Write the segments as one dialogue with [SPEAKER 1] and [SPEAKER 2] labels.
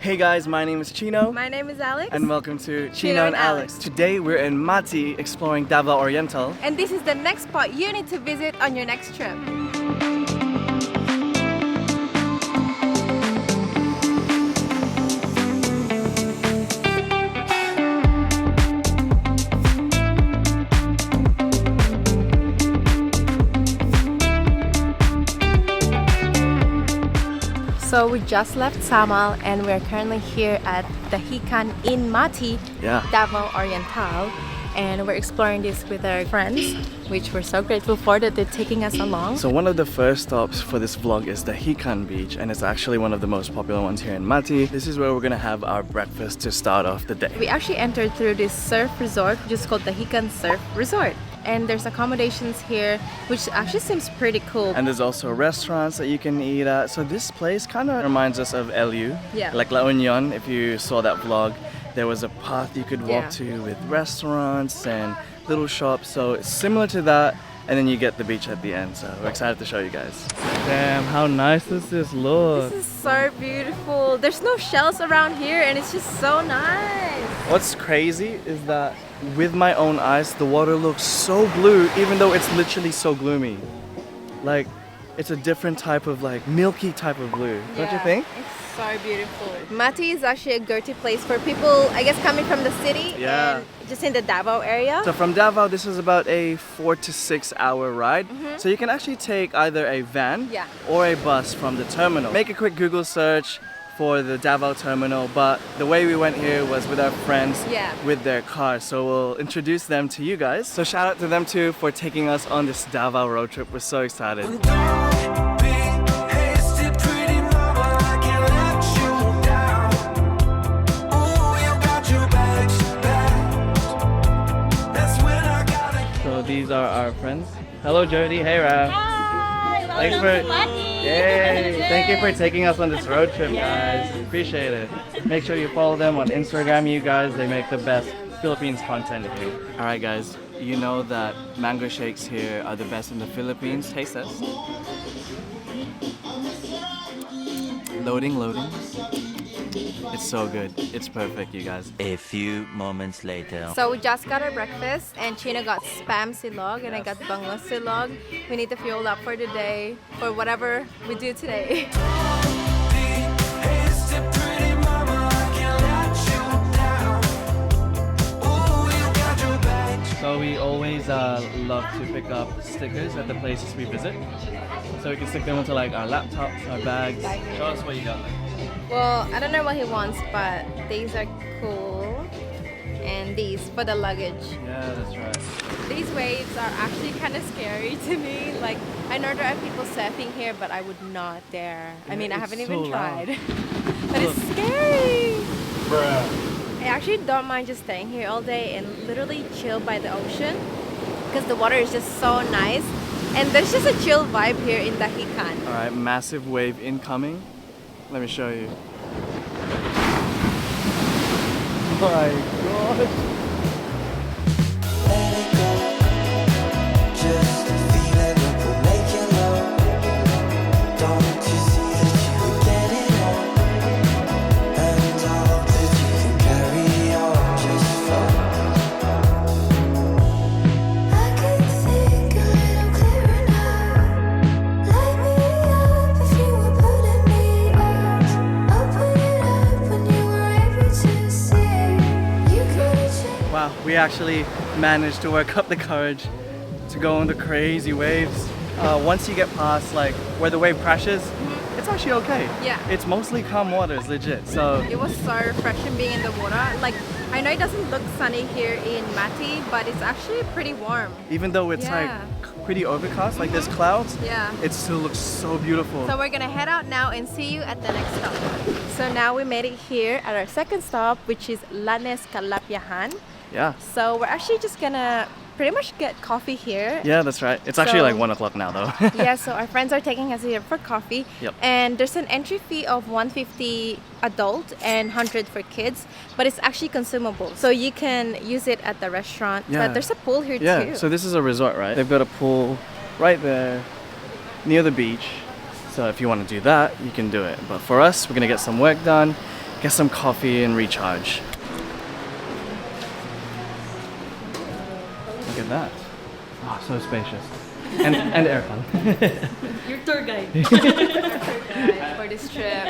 [SPEAKER 1] Hey guys, my name is Cheno.
[SPEAKER 2] My name is Alex.
[SPEAKER 1] And welcome to Cheno and Alex. Today we're in Mati exploring Davao Oriental.
[SPEAKER 2] And this is the next spot you need to visit on your next trip. So we just left Samal and we're currently here at the Hikan in Mati, Davao Oriental, and we're exploring this with our friends, which we're so grateful for that they're taking us along.
[SPEAKER 1] So one of the first stops for this vlog is the Hikan beach, and it's actually one of the most popular ones here in Mati. This is where we're gonna have our breakfast to start off the day.
[SPEAKER 2] We actually entered through this surf resort, which is called the Hikan Surf Resort. And there's accommodations here, which actually seems pretty cool.
[SPEAKER 1] And there's also restaurants that you can eat at. So this place kind of reminds us of LU.
[SPEAKER 2] Yeah.
[SPEAKER 1] Like La Union, if you saw that vlog, there was a path you could walk to with restaurants and little shops. So it's similar to that, and then you get the beach at the end. So we're excited to show you guys. Damn, how nice does this look?
[SPEAKER 2] This is so beautiful. There's no shells around here and it's just so nice.
[SPEAKER 1] What's crazy is that with my own eyes, the water looks so blue even though it's literally so gloomy. Like, it's a different type of like milky type of blue, don't you think?
[SPEAKER 2] It's so beautiful. Mati is actually a go-to place for people, I guess, coming from the city and just in the Davao area.
[SPEAKER 1] So from Davao, this is about a 4 to 6 hour ride. So you can actually take either a van or a bus from the terminal. Make a quick Google search for the Davao terminal, but the way we went here was with our friends with their cars, so we'll introduce them to you guys. So shout out to them too for taking us on this Davao road trip. We're so excited. So these are our friends. Hello Jody, hey Raf.
[SPEAKER 3] Hi,
[SPEAKER 1] Thanks for Thank you for taking us on this road trip, guys. Appreciate it. Make sure you follow them on Instagram, you guys. They make the best Philippines content here. Alright guys, you know that mango shakes here are the best in the Philippines. Taste this. Loading. It's so good. It's perfect, you guys.
[SPEAKER 4] A few moments later.
[SPEAKER 2] So we just got our breakfast and Chino got spam silog and I got bangus silog. We need to fuel up for the day, for whatever we do today.
[SPEAKER 1] So we always love to pick up stickers at the places we visit. So we can stick them onto like our laptops, our bags. Show us what you got.
[SPEAKER 2] Well, I don't know what he wants, but these are cool. And these for the luggage.
[SPEAKER 1] Yeah, that's right.
[SPEAKER 2] These waves are actually kind of scary to me. Like, I know there are people surfing here, but I would not dare. I mean, I haven't even tried. But it's scary.
[SPEAKER 1] Bruh.
[SPEAKER 2] I actually don't mind just staying here all day and literally chill by the ocean because the water is just so nice. And there's just a chill vibe here in the Hikan.
[SPEAKER 1] Alright, massive wave incoming. Let me show you. Oh my god. Wow, we actually managed to work up the courage to go on the crazy waves. Once you get past like where the wave crashes, it's actually okay.
[SPEAKER 2] Yeah.
[SPEAKER 1] It's mostly calm water, it's legit. So
[SPEAKER 2] it was so refreshing being in the water. Like, I know it doesn't look sunny here in Mati, but it's actually pretty warm.
[SPEAKER 1] Even though it's like pretty overcast, like there's clouds, it still looks so beautiful.
[SPEAKER 2] So we're gonna head out now and see you at the next stop. So now we made it here at our second stop, which is Lanes Calapyahan.
[SPEAKER 1] Yeah.
[SPEAKER 2] So we're actually just gonna pretty much get coffee here.
[SPEAKER 1] Yeah, that's right. It's actually like 1 o'clock now though.
[SPEAKER 2] Yeah, so our friends are taking us here for coffee.
[SPEAKER 1] Yep.
[SPEAKER 2] And there's an entry fee of 150 adult and 100 for kids, but it's actually consumable. So you can use it at the restaurant.
[SPEAKER 1] Yeah.
[SPEAKER 2] But there's a pool here
[SPEAKER 1] Yeah,
[SPEAKER 2] too.
[SPEAKER 1] so this is a resort, right? They've got a pool right there near the beach. So if you want to do that, you can do it. But for us, we're gonna get some work done get some coffee and recharge. Look at that. Oh, so spacious. And aircon.
[SPEAKER 2] Your tour guide. For this trip.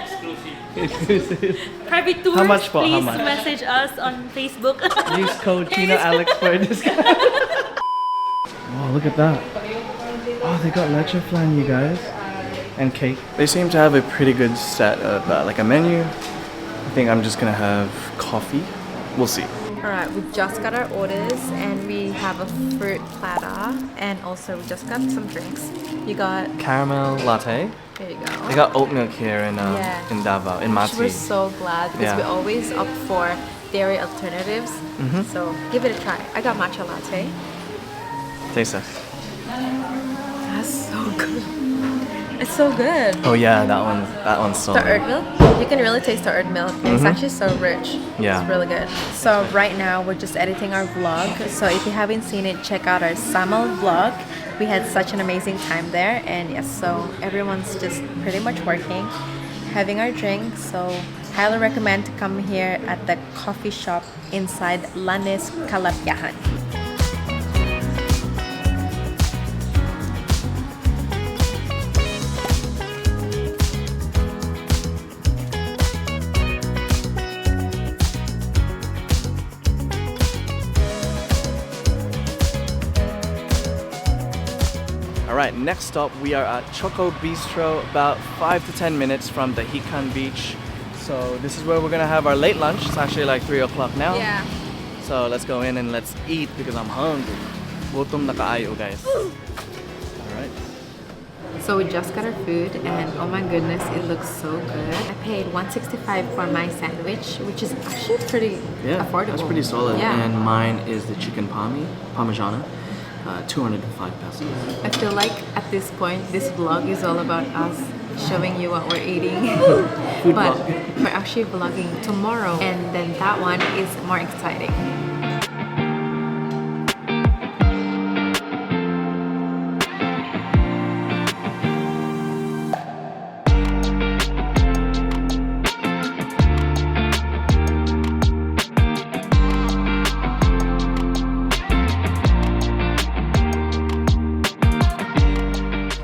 [SPEAKER 1] Exclusive.
[SPEAKER 3] Private tours,
[SPEAKER 1] How much for
[SPEAKER 3] please
[SPEAKER 1] how much?
[SPEAKER 3] message us on Facebook.
[SPEAKER 1] Use code chenogoes for a discount. Oh, look at that. Oh, they got leche flan, you guys. And cake. They seem to have a pretty good set of like a menu. I think I'm just gonna have coffee. We'll see.
[SPEAKER 2] Alright, we just got our orders and we have a fruit platter and also we just got some drinks. You got
[SPEAKER 1] Caramel latte.
[SPEAKER 2] there you go.
[SPEAKER 1] They got oat milk here in Davao, in Mati.
[SPEAKER 2] We're so glad because we always opt for dairy alternatives. So give it a try. I got matcha latte.
[SPEAKER 1] Taste this.
[SPEAKER 2] That's so good. It's so good.
[SPEAKER 1] Oh yeah, that one's solid.
[SPEAKER 2] The oat milk, you can really taste the oat milk. It's actually so rich.
[SPEAKER 1] Yeah.
[SPEAKER 2] It's really good. So right now we're just editing our vlog. So if you haven't seen it, check out our Samal vlog. We had such an amazing time there, and yes, so everyone's just pretty much working, having our drink. So highly recommend to come here at the coffee shop inside Lanes Kalapyahan.
[SPEAKER 1] Alright, next stop we are at Choco Bistro, about 5 to 10 minutes from the Hikan beach. So this is where we're gonna have our late lunch. It's actually like 3 o'clock now.
[SPEAKER 2] Yeah.
[SPEAKER 1] So let's go in and let's eat because I'm hungry. Gutom na kaayo, guys. Alright.
[SPEAKER 2] So we just got our food and oh my goodness, it looks so good. I paid $165 for my sandwich, which is actually pretty affordable.
[SPEAKER 1] That's pretty solid.
[SPEAKER 2] Yeah.
[SPEAKER 1] And mine is the chicken parmigiana. 205 pesos.
[SPEAKER 2] I feel like at this point, this vlog is all about us showing you what we're eating.
[SPEAKER 1] Food
[SPEAKER 2] but
[SPEAKER 1] vlog.
[SPEAKER 2] we're actually vlogging tomorrow, and then that one is more exciting.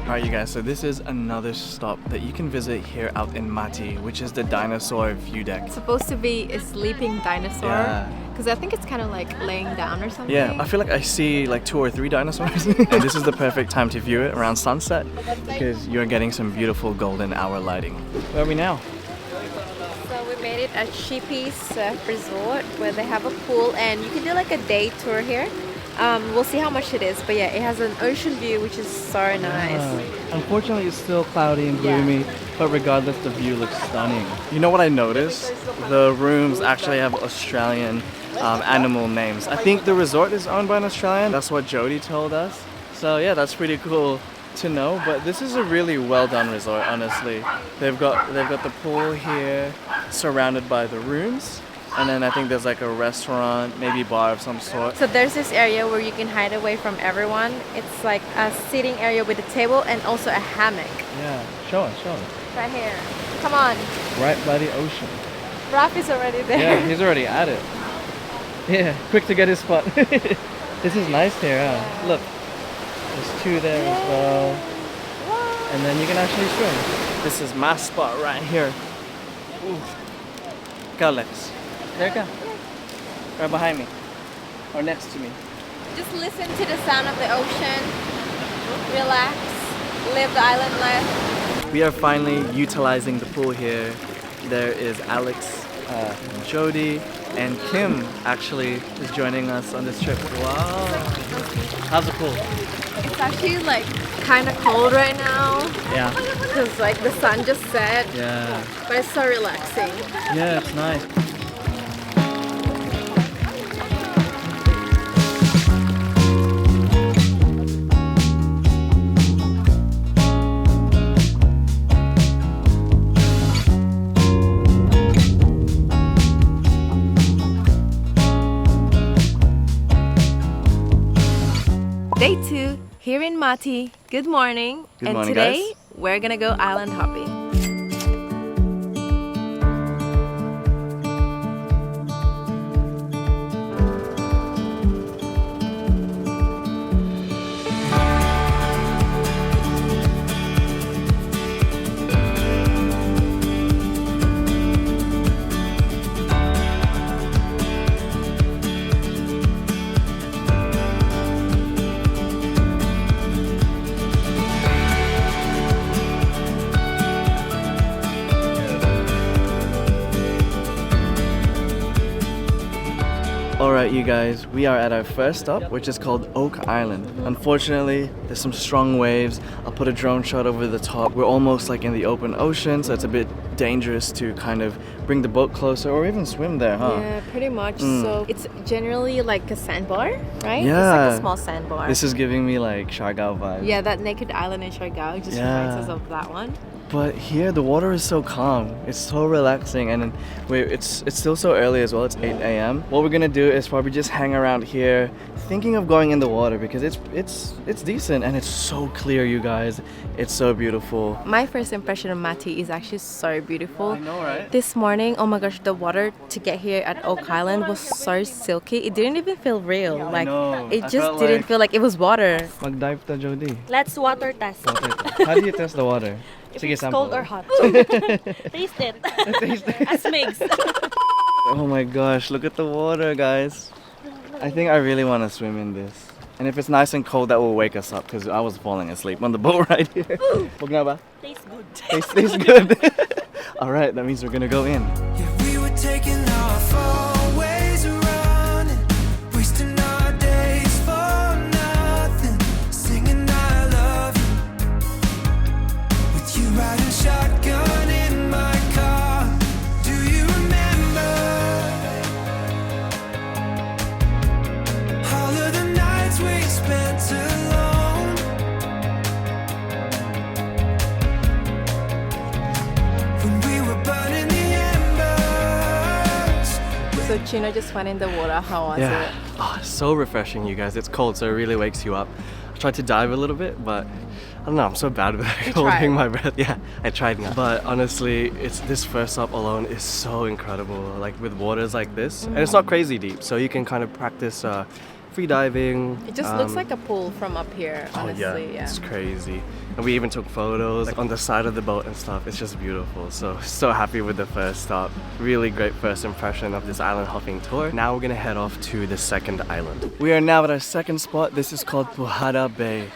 [SPEAKER 1] Alright you guys, so this is another stop that you can visit here out in Mati, which is the dinosaur view deck.
[SPEAKER 2] It's supposed to be a sleeping dinosaur, because I think it's kind of like laying down or something.
[SPEAKER 1] Yeah, I feel like I see like 2 or 3 dinosaurs. And this is the perfect time to view it around sunset because you're getting some beautiful golden hour lighting. Where are we now?
[SPEAKER 2] So we made it at Sheepy's Resort where they have a pool and you can do like a day tour here. We'll see how much it is, but yeah, it has an ocean view which is so nice.
[SPEAKER 1] Unfortunately, it's still cloudy and gloomy, but regardless, the view looks stunning. You know what I noticed? The rooms actually have Australian animal names. I think the resort is owned by an Australian. That's what Jody told us. So yeah, that's pretty cool to know. But this is a really well done resort, honestly. They've got the pool here, surrounded by the rooms. And then I think there's like a restaurant, maybe bar of some sort.
[SPEAKER 2] So there's this area where you can hide away from everyone. It's like a sitting area with a table and also a hammock.
[SPEAKER 1] Yeah, show us.
[SPEAKER 2] Right here. Come on.
[SPEAKER 1] Right by the ocean.
[SPEAKER 2] Raph is already there.
[SPEAKER 1] Yeah, he's already at it. Yeah, quick to get his spot. This is nice here, huh? Look, there's 2 there as well. What? And then you can actually swim. This is my spot right here. Ooh. Go, Lex. There you go. Right behind me. Or next to me.
[SPEAKER 2] Just listen to the sound of the ocean. Relax. Live the island life.
[SPEAKER 1] We are finally utilizing the pool here. There is Alex, Jody, and Kim actually is joining us on this trip. Wow. How's the pool?
[SPEAKER 2] It's actually like kind of cold right now.
[SPEAKER 1] Yeah.
[SPEAKER 2] Because like the sun just set.
[SPEAKER 1] Yeah.
[SPEAKER 2] But it's so relaxing.
[SPEAKER 1] Yeah, it's nice.
[SPEAKER 2] Day 2 here in Mati. Good morning.
[SPEAKER 1] Good morning,
[SPEAKER 2] today
[SPEAKER 1] guys.
[SPEAKER 2] we're gonna go island hopping.
[SPEAKER 1] Alright you guys, we are at our first stop, which is called Oak Island. Unfortunately, there's some strong waves. I'll put a drone shot over the top. We're almost like in the open ocean, so it's a bit dangerous to kind of bring the boat closer or even swim there, huh?
[SPEAKER 2] Yeah, pretty much. So it's generally like a sandbar, right?
[SPEAKER 1] Yeah.
[SPEAKER 2] It's like a small sandbar.
[SPEAKER 1] This is giving me like Siargao vibes.
[SPEAKER 2] Yeah, that naked island in Siargao just reminds us of that one.
[SPEAKER 1] But here the water is so calm. It's so relaxing, and then it's still so early as well. It's 8 a.m. What we're gonna do is probably just hang around here, thinking of going in the water because it's decent and it's so clear, you guys. It's so beautiful.
[SPEAKER 2] My first impression of Mati is actually so beautiful.
[SPEAKER 1] I know, right?
[SPEAKER 2] This morning, oh my gosh, the water to get here at Oak Island was so silky. It didn't even feel real. Like it just didn't feel like it was water.
[SPEAKER 1] Mag-dive ta, Jody.
[SPEAKER 3] Let's water test.
[SPEAKER 1] How do you test the water?
[SPEAKER 3] If it's cold or hot. Taste it. As makes.
[SPEAKER 1] Oh my gosh, look at the water, guys. I think I really want to swim in this. And if it's nice and cold, that will wake us up because I was falling asleep on the boat right here. Wag na ba?
[SPEAKER 3] Tastes good.
[SPEAKER 1] Tastes good. Alright, that means we're gonna go in.
[SPEAKER 5] Yeah, we were taking off always running, wasting our days for nothing, singing I love you, with you riding shotgun in my car. Do you remember all of the nights we spent alone? When we were burning the embers.
[SPEAKER 2] So Cheno just went in the water. How was it?
[SPEAKER 6] Oh, it's so refreshing, you guys. It's cold, so it really wakes you up. I tried to dive a little bit, but I don't know, I'm so bad with holding my breath. Yeah, I tried now. But honestly, this first stop alone is so incredible. Like with waters like this, and it's not crazy deep, so you can kind of practice free diving.
[SPEAKER 2] It just looks like a pool from up here, honestly.
[SPEAKER 6] Oh yeah, it's crazy. And we even took photos like on the side of the boat and stuff. It's just beautiful. So happy with the first stop. Really great first impression of this island hopping tour. Now we're gonna head off to the second island.
[SPEAKER 1] We are now at our second spot. This is called Buhada Bay.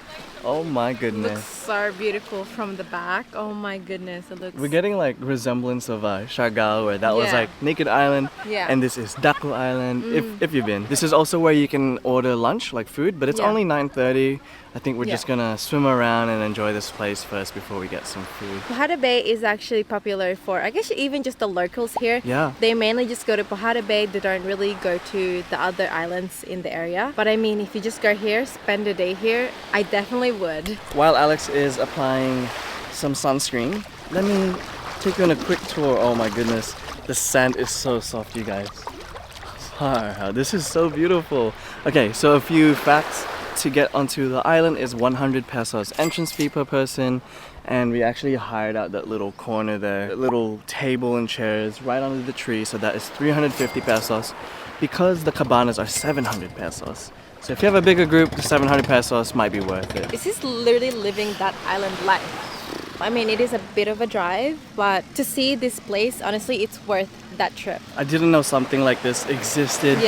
[SPEAKER 1] Oh my
[SPEAKER 2] It
[SPEAKER 1] goodness.
[SPEAKER 2] looks so beautiful from the back. Oh my goodness, it looks...
[SPEAKER 1] We're getting like resemblance of Siargao, where that was
[SPEAKER 2] Yeah.
[SPEAKER 1] like Naked Island,
[SPEAKER 2] Yeah.
[SPEAKER 1] and this is Daku Island. If you've been, this is also where you can order lunch, like food, but it's
[SPEAKER 2] Yeah.
[SPEAKER 1] only 9:30. I think we're
[SPEAKER 2] Yeah.
[SPEAKER 1] just gonna swim around and enjoy this place first before we get some food.
[SPEAKER 2] Buhada Bay is actually popular for, I guess, even just the locals here.
[SPEAKER 1] Yeah.
[SPEAKER 2] They mainly just go to Buhada Bay. They don't really go to the other islands in the area. But I mean, if you just go here, spend a day here, I definitely would.
[SPEAKER 1] While Alex is applying some sunscreen, let me take you on a quick tour. Oh my goodness, the sand is so soft, you guys. Wow, this is so beautiful. Okay, so a few facts. To get onto the island is 100 pesos entrance fee per person, and we actually hired out that little corner there, that little table and chairs right under the tree, so that is 350 pesos because the cabanas are 700 pesos. So if you have a bigger group, the 700 pesos might be worth it.
[SPEAKER 2] This is literally living that island life. I mean, it is a bit of a drive, but to see this place, honestly, it's worth that trip.
[SPEAKER 1] I didn't know something like this existed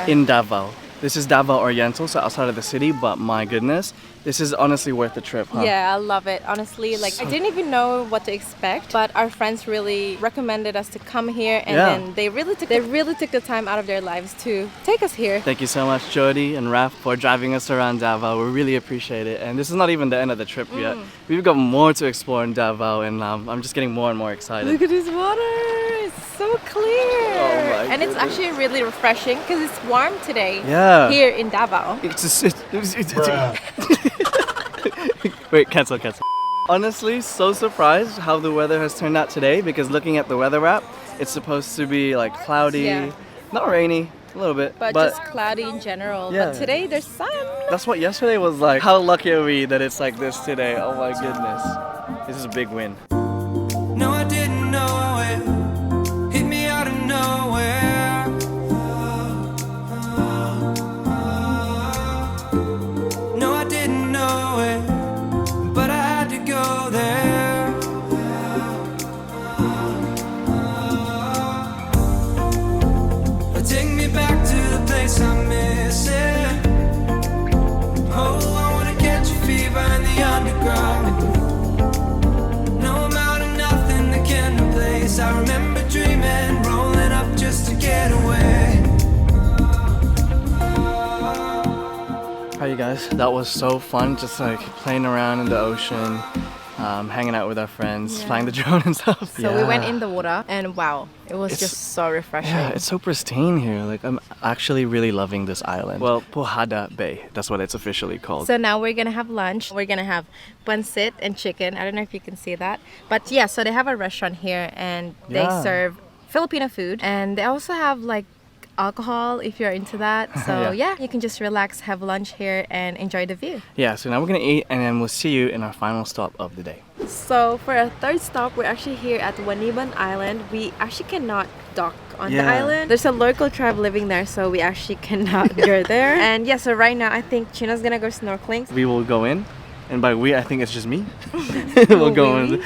[SPEAKER 1] in Davao. This is Davao Oriental, so outside of the city, but my goodness, this is honestly worth the trip, huh?
[SPEAKER 2] Yeah, I love it. Honestly, like I didn't even know what to expect, but our friends really recommended us to come here, and then they really took the time out of their lives to take us here.
[SPEAKER 1] Thank you so much, Jody and Raf, for driving us around Davao. We really appreciate it. And this is not even the end of the trip yet. We've got more to explore in Davao, and I'm just getting more and more excited.
[SPEAKER 2] Look at this water! It's so clear!
[SPEAKER 1] Oh my
[SPEAKER 2] and it's actually really refreshing because it's warm today.
[SPEAKER 1] Yeah.
[SPEAKER 2] Here in Davao.
[SPEAKER 1] Wait, cancel. Honestly, so surprised how the weather has turned out today, because looking at the weather app, it's supposed to be like cloudy, not rainy, a little bit,
[SPEAKER 2] But just cloudy in general.
[SPEAKER 1] Yeah.
[SPEAKER 2] But today there's sun.
[SPEAKER 1] That's what yesterday was like. How lucky are we that it's like this today? Oh my goodness. This is a big win.
[SPEAKER 5] No, I didn't know it. Hit me out of nowhere. No, I didn't know it, but I had to go there. Take me back to the place I'm missing. Oh, I wanna catch a fever in the underground. No
[SPEAKER 1] guys, that was so fun, just like playing around in the ocean, hanging out with our friends, flying the drone and stuff.
[SPEAKER 2] So we went in the water and wow, it was just so refreshing.
[SPEAKER 1] Yeah, it's so pristine here. Like I'm actually really loving this island. Well, Pohada Bay, that's what it's officially called.
[SPEAKER 2] So now we're gonna have lunch. We're gonna have pancit and chicken. I don't know if you can see that. But yeah, so they have a restaurant here and they serve Filipino food. And they also have like alcohol if you're into that. So yeah, you can just relax, have lunch here and enjoy the view.
[SPEAKER 1] Yeah, so now we're gonna eat and then we'll see you in our final stop of the day.
[SPEAKER 2] So for our third stop, we're actually here at Waniban Island. We actually cannot dock on the island. There's a local tribe living there, so we actually cannot go there. And yeah, so right now I think Cheno's gonna go snorkeling.
[SPEAKER 1] We will go in, and by we I think it's just me. We'll go in.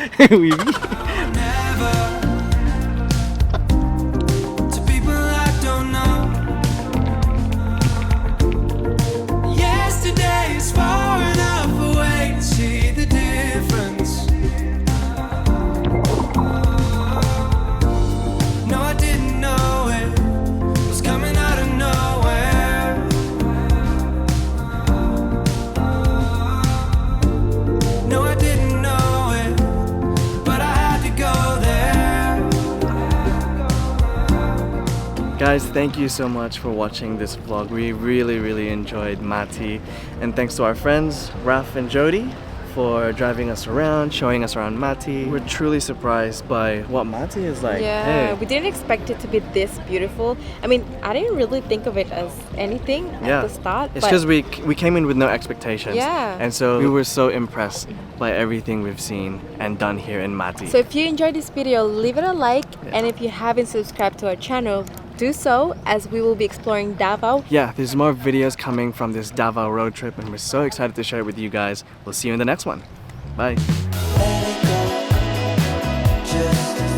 [SPEAKER 1] Guys, thank you so much for watching this vlog. We really enjoyed Mati, and thanks to our friends Raf and Jody for driving us around, showing us around Mati. We're truly surprised by what Mati is like.
[SPEAKER 2] Yeah, we didn't expect it to be this beautiful. I mean, I didn't really think of it as anything at the start.
[SPEAKER 1] It's because we came in with no expectations.
[SPEAKER 2] Yeah.
[SPEAKER 1] And so we were so impressed by everything we've seen and done here in Mati.
[SPEAKER 2] So if you enjoyed this video, leave it a like, and if you haven't subscribed to our channel, do so, as we will be exploring Davao.
[SPEAKER 1] Yeah, there's more videos coming from this Davao road trip and we're so excited to share it with you guys. We'll see you in the next one. Bye.
[SPEAKER 5] Let it go, just